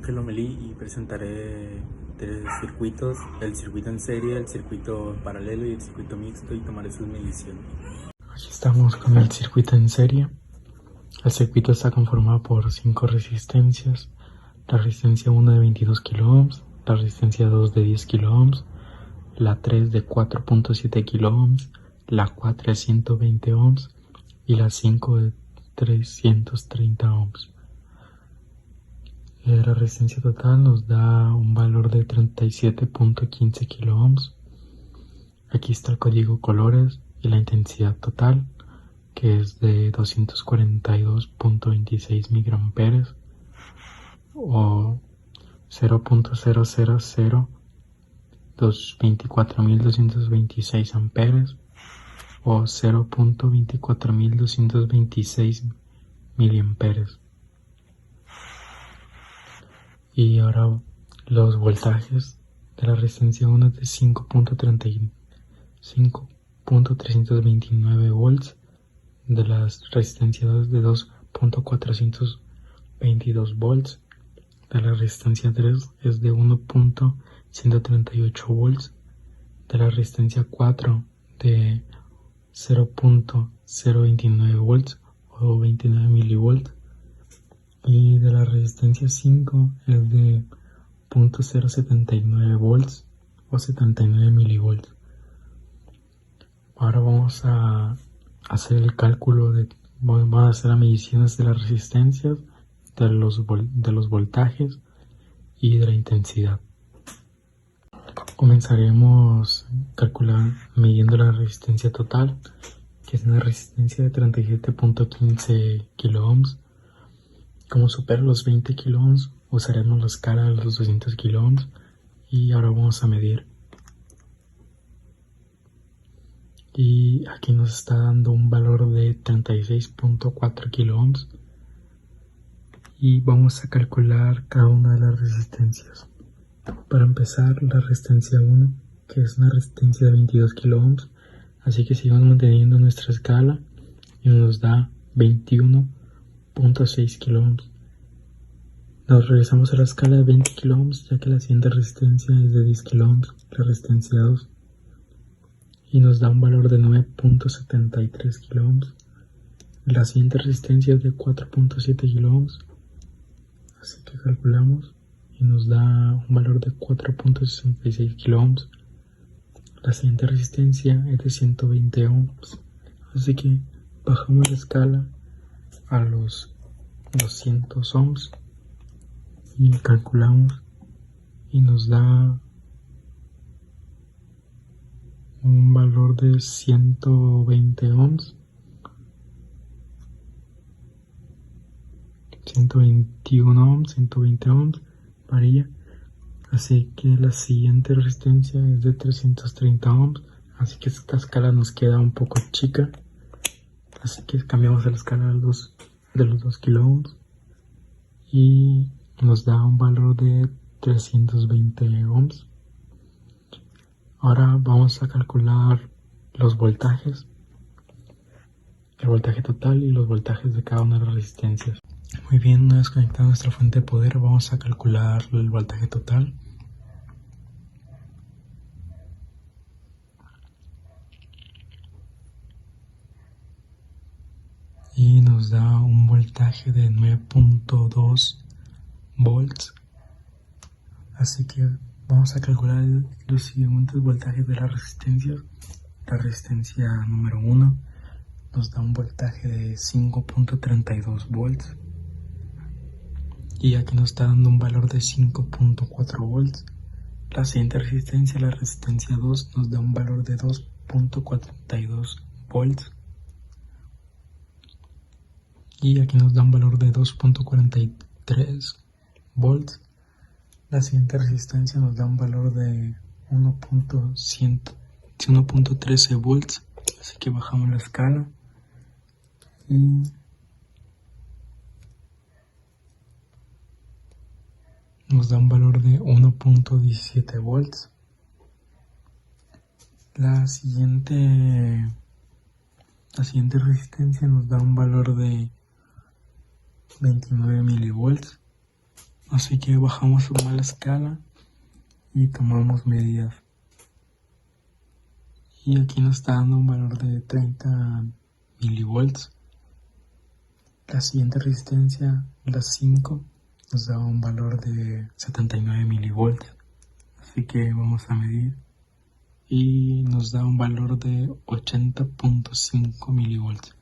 Ángel Lomelí y presentaré tres circuitos: el circuito en serie, el circuito en paralelo y el circuito mixto, y tomaré sus mediciones. Aquí estamos con el circuito en serie. El circuito está conformado por 5 resistencias: la resistencia 1 de 22 kΩ, la resistencia 2 de 10 kΩ, la 3 de 4.7 kΩ, la 4 de 120 ohms y la 5 de 330 ohms. La resistencia total nos da un valor de 37.15 kΩ. Aquí está el código colores y la intensidad total, que es de 242.26 microamperes o 0.000224.226 amperes o 0.24226 miliamperes. Y ahora los voltajes de la resistencia 1 es de 5.329 volts, de la resistencia 2 de 2.422 volts, de la resistencia 3 es de 1.138 volts, de la resistencia 4 de 0.029 volts o 29 milivolts, y de la resistencia 5 es de 0.079 volts o 79 milivolts. Ahora vamos a hacer el cálculo vamos a hacer las mediciones de las resistencias, de los voltajes y de la intensidad. Comenzaremos midiendo la resistencia total, que es una resistencia de 37.15 kΩ. Como supera los 20 kΩ, usaremos la escala de los 200 kΩ y ahora vamos a medir. Y aquí nos está dando un valor de 36.4 kΩ y vamos a calcular cada una de las resistencias. Para empezar, la resistencia 1, que es una resistencia de 22 kΩ, así que seguimos manteniendo nuestra escala y nos da 21.6 kΩ. Nos regresamos a la escala de 20 kΩ, ya que la siguiente resistencia es de 10 kΩ, la resistencia 2, y nos da un valor de 9.73 kΩ. La siguiente resistencia es de 4.7 kΩ, así que calculamos y nos da un valor de 4.66 kΩ. La siguiente resistencia es de 120 ohms, así que bajamos la escala a los 200 ohms y calculamos y nos da un valor de 120 ohms, 121 ohms, 120 ohms, varía. Así que la siguiente resistencia es de 330 ohms, así que esta escala nos queda un poco chica, así que cambiamos a la escala de los 2 kΩ y nos da un valor de 320 ohms. Ahora vamos a calcular los voltajes, el voltaje total y los voltajes de cada una de las resistencias. Muy bien, una vez conectada nuestra fuente de poder, vamos a calcular el voltaje total. Y nos da un voltaje de 9.2 volts. Así que vamos a calcular los siguientes voltajes de las resistencias. La resistencia número 1 nos da un voltaje de 5.32 volts. Y aquí nos está dando un valor de 5.4 volts. La siguiente resistencia, la resistencia 2, nos da un valor de 2.42 volts. Y aquí nos da un valor de 2.43 volts. La siguiente resistencia nos da un valor de 1.13 volts. Así que bajamos la escala y nos da un valor de 1.17 volts. La siguiente resistencia nos da un valor de 29 milivolts. Así que bajamos a la escala y tomamos medidas. Y aquí nos está dando un valor de 30 milivolts. La siguiente resistencia, la 5, nos da un valor de 79 milivolts. Así que vamos a medir y nos da un valor de 80.5 milivolts.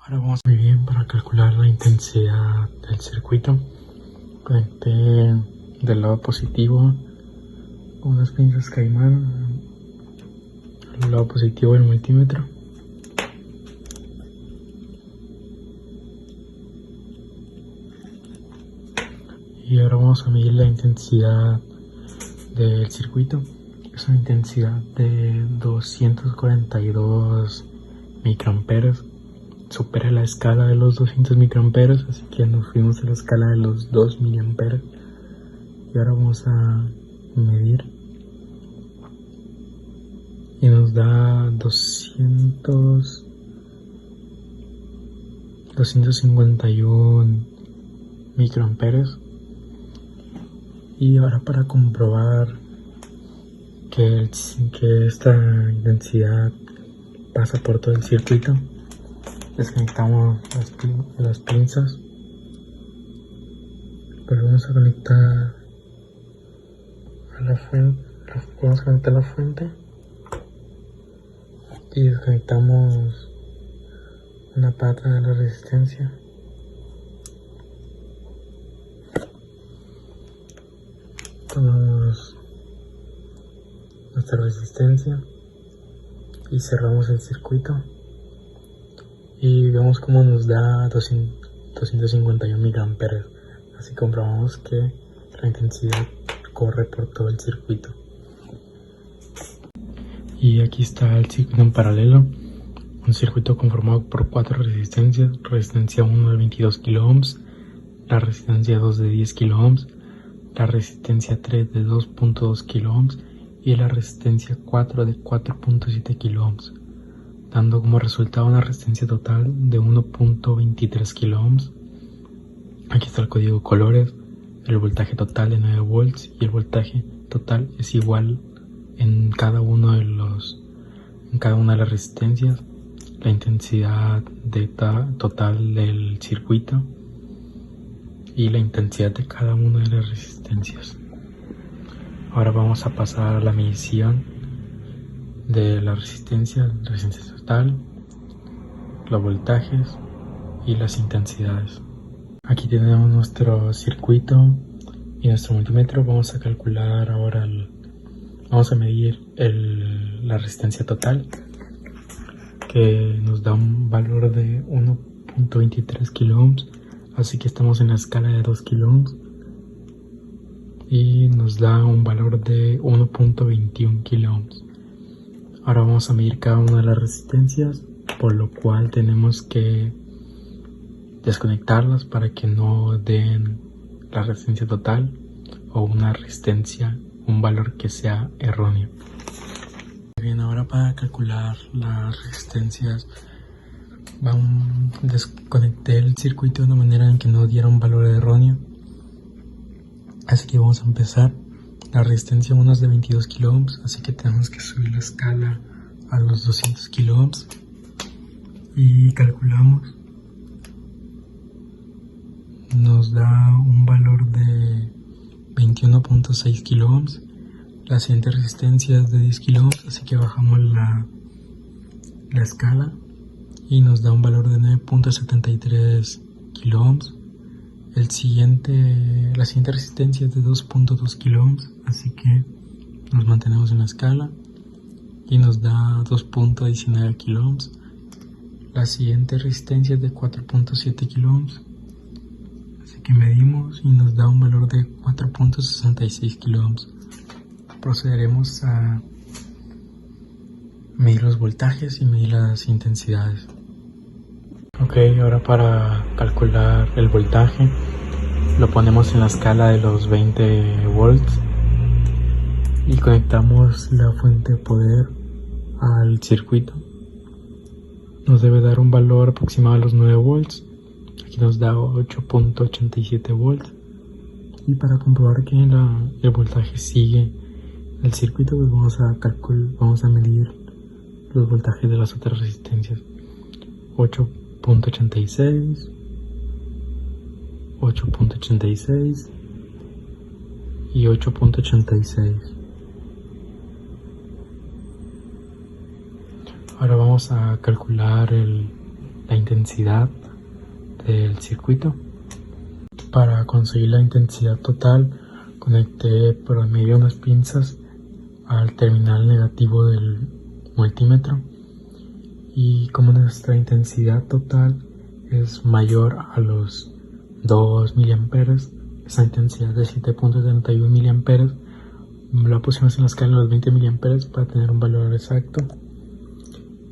Ahora vamos muy bien para calcular la intensidad del circuito. Conecté del lado positivo unas pinzas Caimán al lado positivo del multímetro. Y ahora vamos a medir la intensidad del circuito. Es una intensidad de 242 microamperes. Supera la escala de los 200 microamperes, así que nos fuimos a la escala de los 2 miliamperes. Y ahora vamos a medir. Y nos da 251 microamperes. Y ahora para comprobar que esta intensidad pasa por todo el circuito, desconectamos las pinzas, volvemos a conectar a la fuente, vamos a conectar la fuente y desconectamos una pata de la resistencia. Tomamos nuestra resistencia y cerramos el circuito y vemos cómo nos da 251 miliamperes. Así comprobamos que la intensidad corre por todo el circuito. Y aquí está el circuito en paralelo, un circuito conformado por 4 resistencias: resistencia 1 de 22 kilo ohms, la resistencia 2 de 10 kilo ohms, la resistencia 3 de 2.2 kilo ohms y la resistencia 4 de 4.7 kilo ohms, dando como resultado una resistencia total de 1.23 kilo ohms. Aquí está el código colores, el voltaje total de 9 volts y el voltaje total es igual en cada una de las resistencias, la intensidad total del circuito y la intensidad de cada una de las resistencias. Ahora vamos a pasar a la medición de la resistencia total, los voltajes y las intensidades. Aquí tenemos nuestro circuito y nuestro multímetro. Vamos a calcular ahora, vamos a medir la resistencia total, que nos da un valor de 1.23 kilo ohms. Así que estamos en la escala de 2 kilo ohms y nos da un valor de 1.21 kilo ohms. Ahora vamos a medir cada una de las resistencias, por lo cual tenemos que desconectarlas para que no den la resistencia total o una resistencia, un valor que sea erróneo. Bien, ahora para calcular las resistencias, desconecté el circuito de una manera en que no diera un valor erróneo. Así que vamos a empezar. La resistencia 1 es de 22 kilo ohms, así que tenemos que subir la escala a los 200 kilo ohms y calculamos. Nos da un valor de 21.6 kilo ohms. La siguiente resistencia es de 10 kilo ohms, así que bajamos la escala y nos da un valor de 9.73 kilo ohms. La siguiente resistencia es de 2.2 kilo ohms, así que nos mantenemos en la escala y nos da 2.19 kilo ohms. La siguiente resistencia es de 4.7 kilo ohms, así que medimos y nos da un valor de 4.66 kilo ohms. Procederemos a medir los voltajes y medir las intensidades. Ok, ahora para calcular el voltaje lo ponemos en la escala de los 20 volts y conectamos la fuente de poder al circuito. Nos debe dar un valor aproximado de los 9 volts. Aquí nos da 8.87 volts Y para comprobar que el voltaje sigue el circuito, pues vamos a medir los voltajes de las otras resistencias. 8.86, 8.86 y 8.86. Ahora vamos a calcular la intensidad del circuito. Para conseguir la intensidad total, conecté por medio de unas pinzas al terminal negativo del multímetro, y como nuestra intensidad total es mayor a los 2 miliamperes, esa intensidad de 7.71 miliamperes la pusimos en la escala de los 20 miliamperes para tener un valor exacto.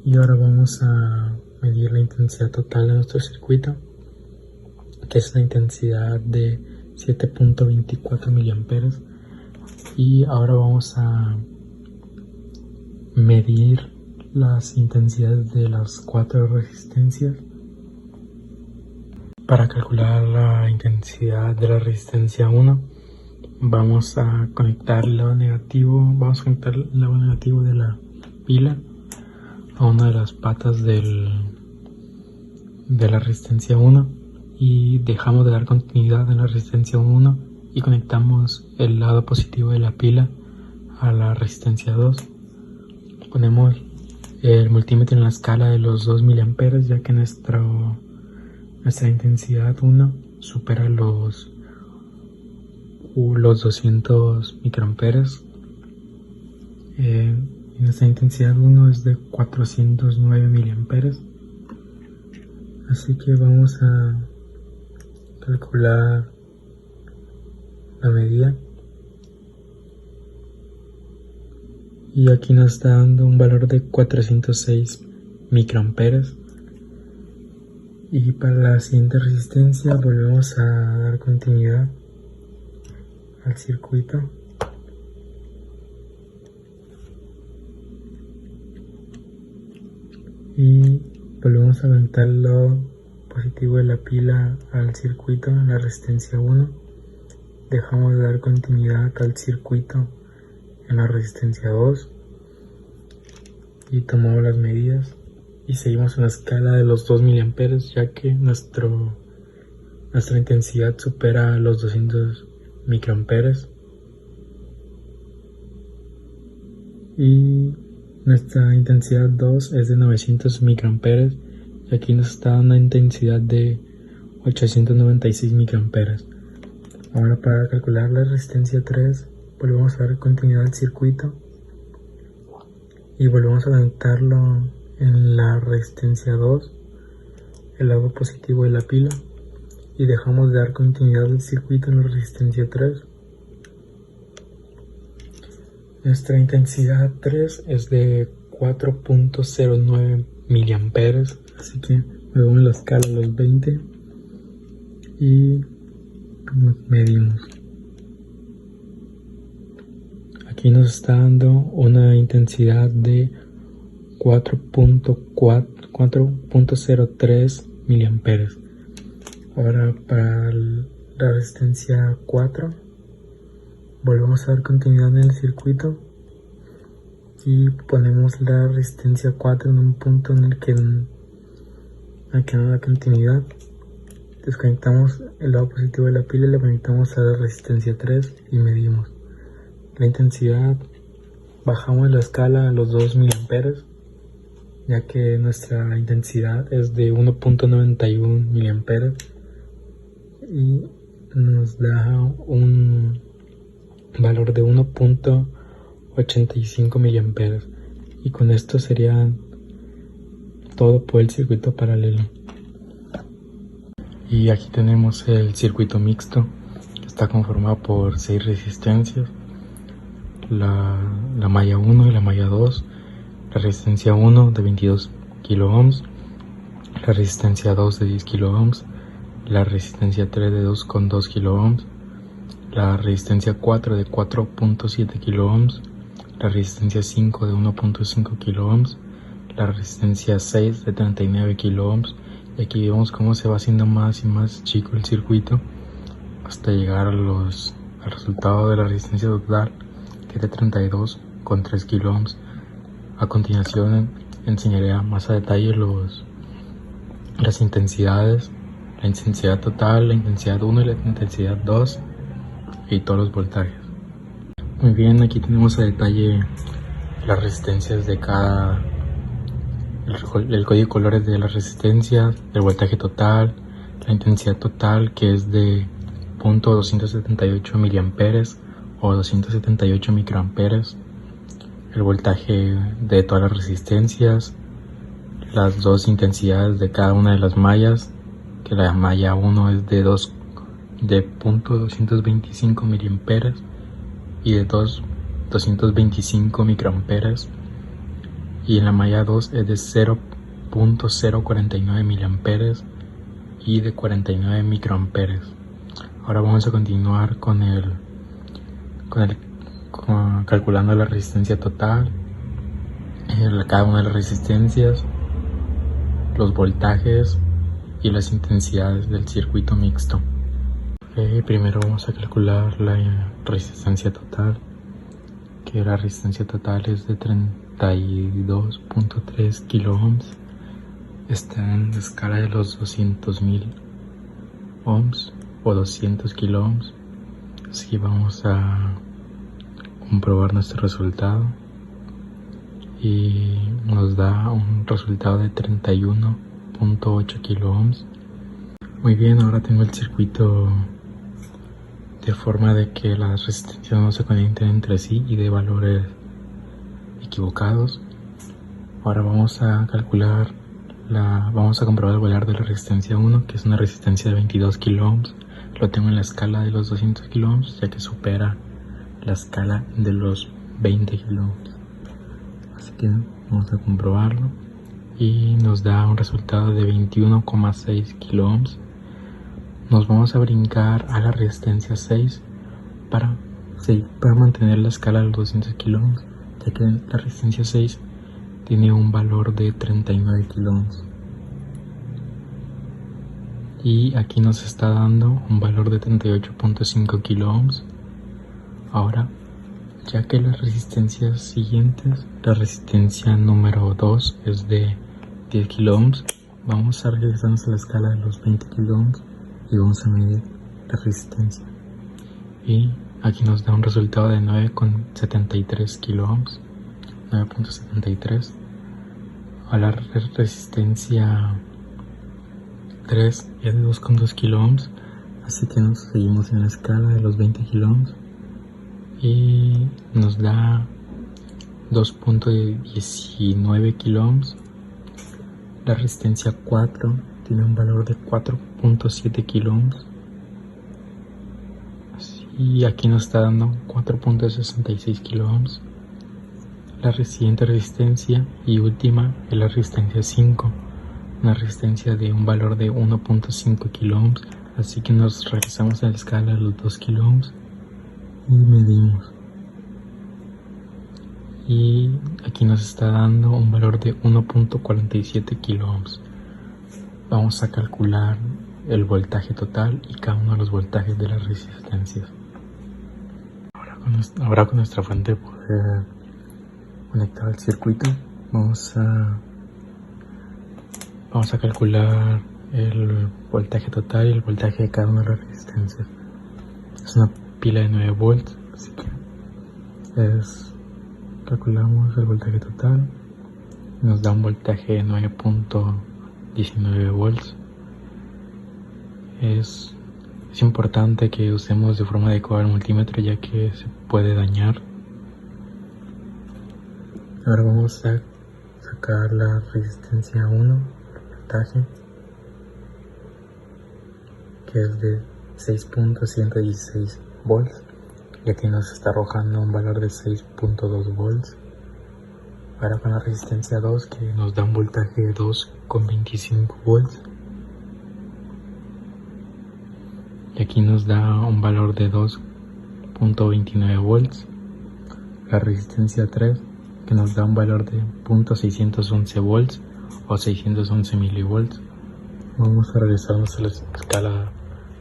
Y ahora vamos a medir la intensidad total de nuestro circuito, que es la intensidad de 7.24 miliamperes. Y ahora vamos a medir las intensidades de las 4 resistencias. Para calcular la intensidad de la resistencia 1, vamos a conectar el lado negativo de la pila a una de las patas de la resistencia 1, y dejamos de dar continuidad en la resistencia 1 y conectamos el lado positivo de la pila a la resistencia 2. Ponemos el multímetro en la escala de los 2 miliamperes, ya que nuestra intensidad 1 supera los 200 microamperes. Y nuestra intensidad 1 es de 409 miliamperes. Así que vamos a calcular la medida. Y aquí nos está dando un valor de 406 microamperes. Y para la siguiente resistencia volvemos a dar continuidad al circuito. Y volvemos a conectar el lado positivo de la pila al circuito en la resistencia 1. Dejamos de dar continuidad al circuito en la resistencia 2 y tomamos las medidas y seguimos en la escala de los 2 miliamperes, ya que nuestra intensidad supera los 200 microamperes y nuestra intensidad 2 es de 900 microamperes, y aquí nos está dando una intensidad de 896 microamperes. Ahora, para calcular la resistencia 3, volvemos a dar continuidad al circuito y volvemos a conectarlo en la resistencia 2, el lado positivo de la pila, y dejamos de dar continuidad al circuito en la resistencia 3. Nuestra intensidad 3 es de 4.09 miliamperes, así que movemos la escala a los 20 y medimos. Aquí nos está dando una intensidad de 4.03 miliamperes. Ahora, para la resistencia 4, volvemos a dar continuidad en el circuito y ponemos la resistencia 4 en un punto en el que no da continuidad. Desconectamos el lado positivo de la pila y le conectamos a la resistencia 3 y medimos la intensidad. Bajamos la escala a los 2 miliamperes, ya que nuestra intensidad es de 1.91 miliamperes y nos da un valor de 1.85 miliamperes, y con esto sería todo por el circuito paralelo. Y aquí tenemos el circuito mixto, que está conformado por 6 resistencias, la malla 1 y la malla 2, la resistencia 1 de 22 kilo ohms, la resistencia 2 de 10 kilo ohms, la resistencia 3 de 2,2 kilo ohms, la resistencia 4 de 4.7 kilo ohms, la resistencia 5 de 1.5 kilo ohms, la resistencia 6 de 39 kilo ohms. Y aquí vemos cómo se va haciendo más y más chico el circuito, hasta llegar al resultado de la resistencia total, que es de 32,3 kiloohms. A continuación enseñaré más a detalle las intensidades, la intensidad total, la intensidad 1 y la intensidad 2 y todos los voltajes. Muy bien, aquí tenemos a detalle las resistencias de el código de colores de las resistencias, el voltaje total, la intensidad total, que es de 0.278 miliamperes o 278 microamperes, el voltaje de todas las resistencias, las dos intensidades de cada una de las mallas, que la malla 1 es de 0.225 miliamperes y de 225 microamperes, y en la malla 2 es de 0.049 miliamperes y de 49 microamperes. Ahora vamos a continuar con calculando la resistencia total, cada una de las resistencias, los voltajes y las intensidades del circuito mixto. Primero vamos a calcular la resistencia total, que la resistencia total es de 32,3 kiloohms. Está en la escala de los 200.000 ohms o 200 kiloohms. Así vamos a comprobar nuestro resultado y nos da un resultado de 31,8 kiloohms. Muy bien, ahora tengo el circuito de forma de que las resistencias no se conecten entre sí y de valores equivocados. Ahora vamos a comprobar el valor de la resistencia 1, que es una resistencia de 22 kiloohms. Lo tengo en la escala de los 200 kiloohms, ya que supera la escala de los 20 kiloohms. Así que vamos a comprobarlo y nos da un resultado de 21,6 kiloohms. Nos vamos a brincar a la resistencia 6 para mantener la escala de los 200 kiloohms, ya que la resistencia 6 tiene un valor de 39 kiloohms. Y aquí nos está dando un valor de 38,5 kiloohms. Ahora, ya que las resistencias siguientes, la resistencia número 2 es de 10 kiloohms, vamos a regresarnos a la escala de los 20 kiloohms y vamos a medir la resistencia. Y aquí nos da un resultado de 9,73 kiloohms, 9.73. A la resistencia 3 es de 2,2 kiloohms, así que nos seguimos en la escala de los 20 kiloohms y nos da 2.19 kiloohms. La resistencia 4 tiene un valor de 4.7 kiloohms y aquí nos está dando 4.66 kiloohms. La siguiente resistencia y última es la resistencia 5, una resistencia de un valor de 1.5 kiloohms, así que nos regresamos a la escala de los 2 kiloohms y medimos. Y aquí nos está dando un valor de 1.47 kiloohms. Vamos a calcular el voltaje total y cada uno de los voltajes de las resistencias. Ahora con nuestra fuente de poder conectada al circuito, vamos a calcular el voltaje total y el voltaje de cada una de las resistencias. Es una pila de 9 volts, así que calculamos el voltaje total, nos da un voltaje de 9.19 volts. Es importante que usemos de forma adecuada el multímetro, ya que se puede dañar. Ahora vamos a sacar la resistencia 1, el voltaje, que es de 6.116 volts, y aquí nos está arrojando un valor de 6.2 volts. Ahora con la resistencia 2, que nos da un voltaje de 2.25 volts, y aquí nos da un valor de 2.29 volts. La resistencia 3, que nos da un valor de 0.611 volts o 611 milivolts. Vamos a regresarnos a la escala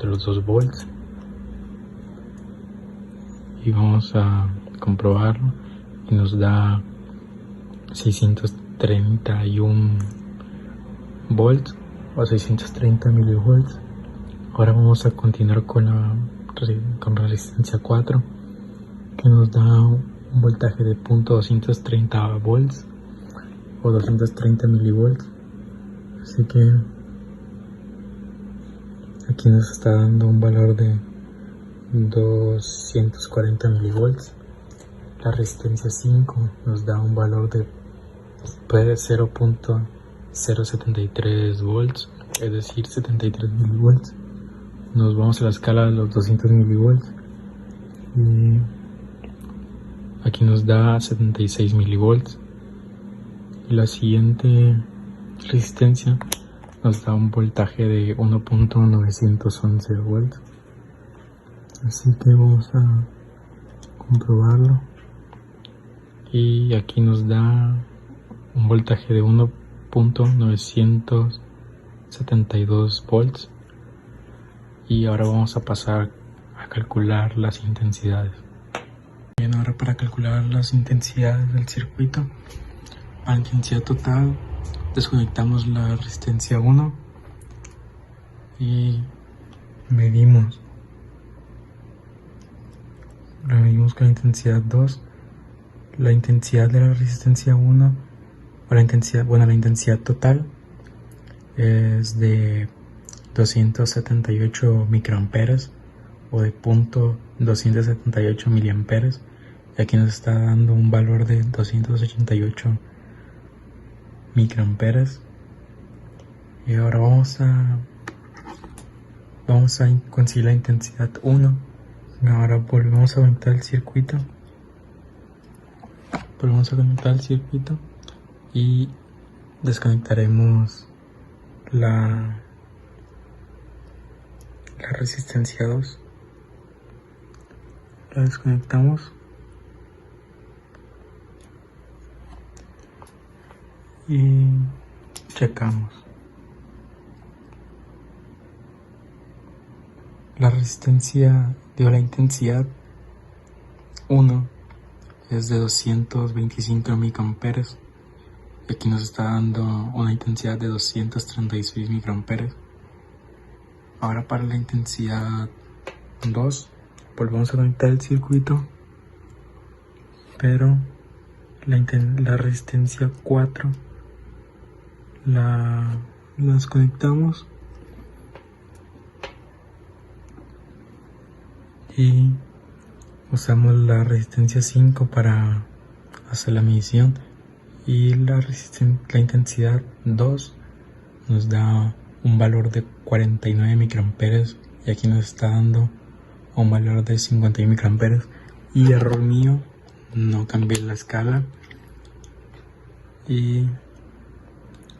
de los 2 volts y vamos a comprobarlo y nos da 631 volts o 630 milivolts. Ahora vamos a continuar con la resistencia 4, que nos da un voltaje de 230 volts o 230 milivolts. Así que aquí nos está dando un valor de 240 milivolts. La resistencia 5 nos da un valor de 0.073 volts, es decir, 73 milivolts. Nos vamos a la escala de los 200 milivolts y aquí nos da 76 milivolts. Y la siguiente resistencia nos da un voltaje de 1.911 volts. Así que vamos a comprobarlo. Y aquí nos da un voltaje de 1.972 volts. Y ahora vamos a pasar a calcular las intensidades. Bien, ahora para calcular las intensidades del circuito, a la intensidad total desconectamos la resistencia 1 y medimos con la intensidad 2. La intensidad de la resistencia 1 o la intensidad total es de 278 microamperes o de 278 miliamperes, y aquí nos está dando un valor de 288 microamperes. Y ahora vamos a conseguir la intensidad 1. Ahora volvemos a conectar el circuito. Y desconectaremos la resistencia 2. La desconectamos y checamos. La intensidad 1 es de 225 microamperes. Y aquí nos está dando una intensidad de 236 microamperes. Ahora para la intensidad 2 volvemos a conectar el circuito, pero la resistencia 4 la desconectamos y usamos la resistencia 5 para hacer la medición. Y la intensidad 2 nos da un valor de 49 microamperes, y aquí nos está dando un valor de 51 microamperes. Y error mío, no cambié la escala y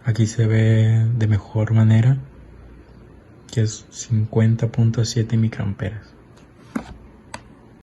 aquí se ve de mejor manera que es 50.7 microamperes.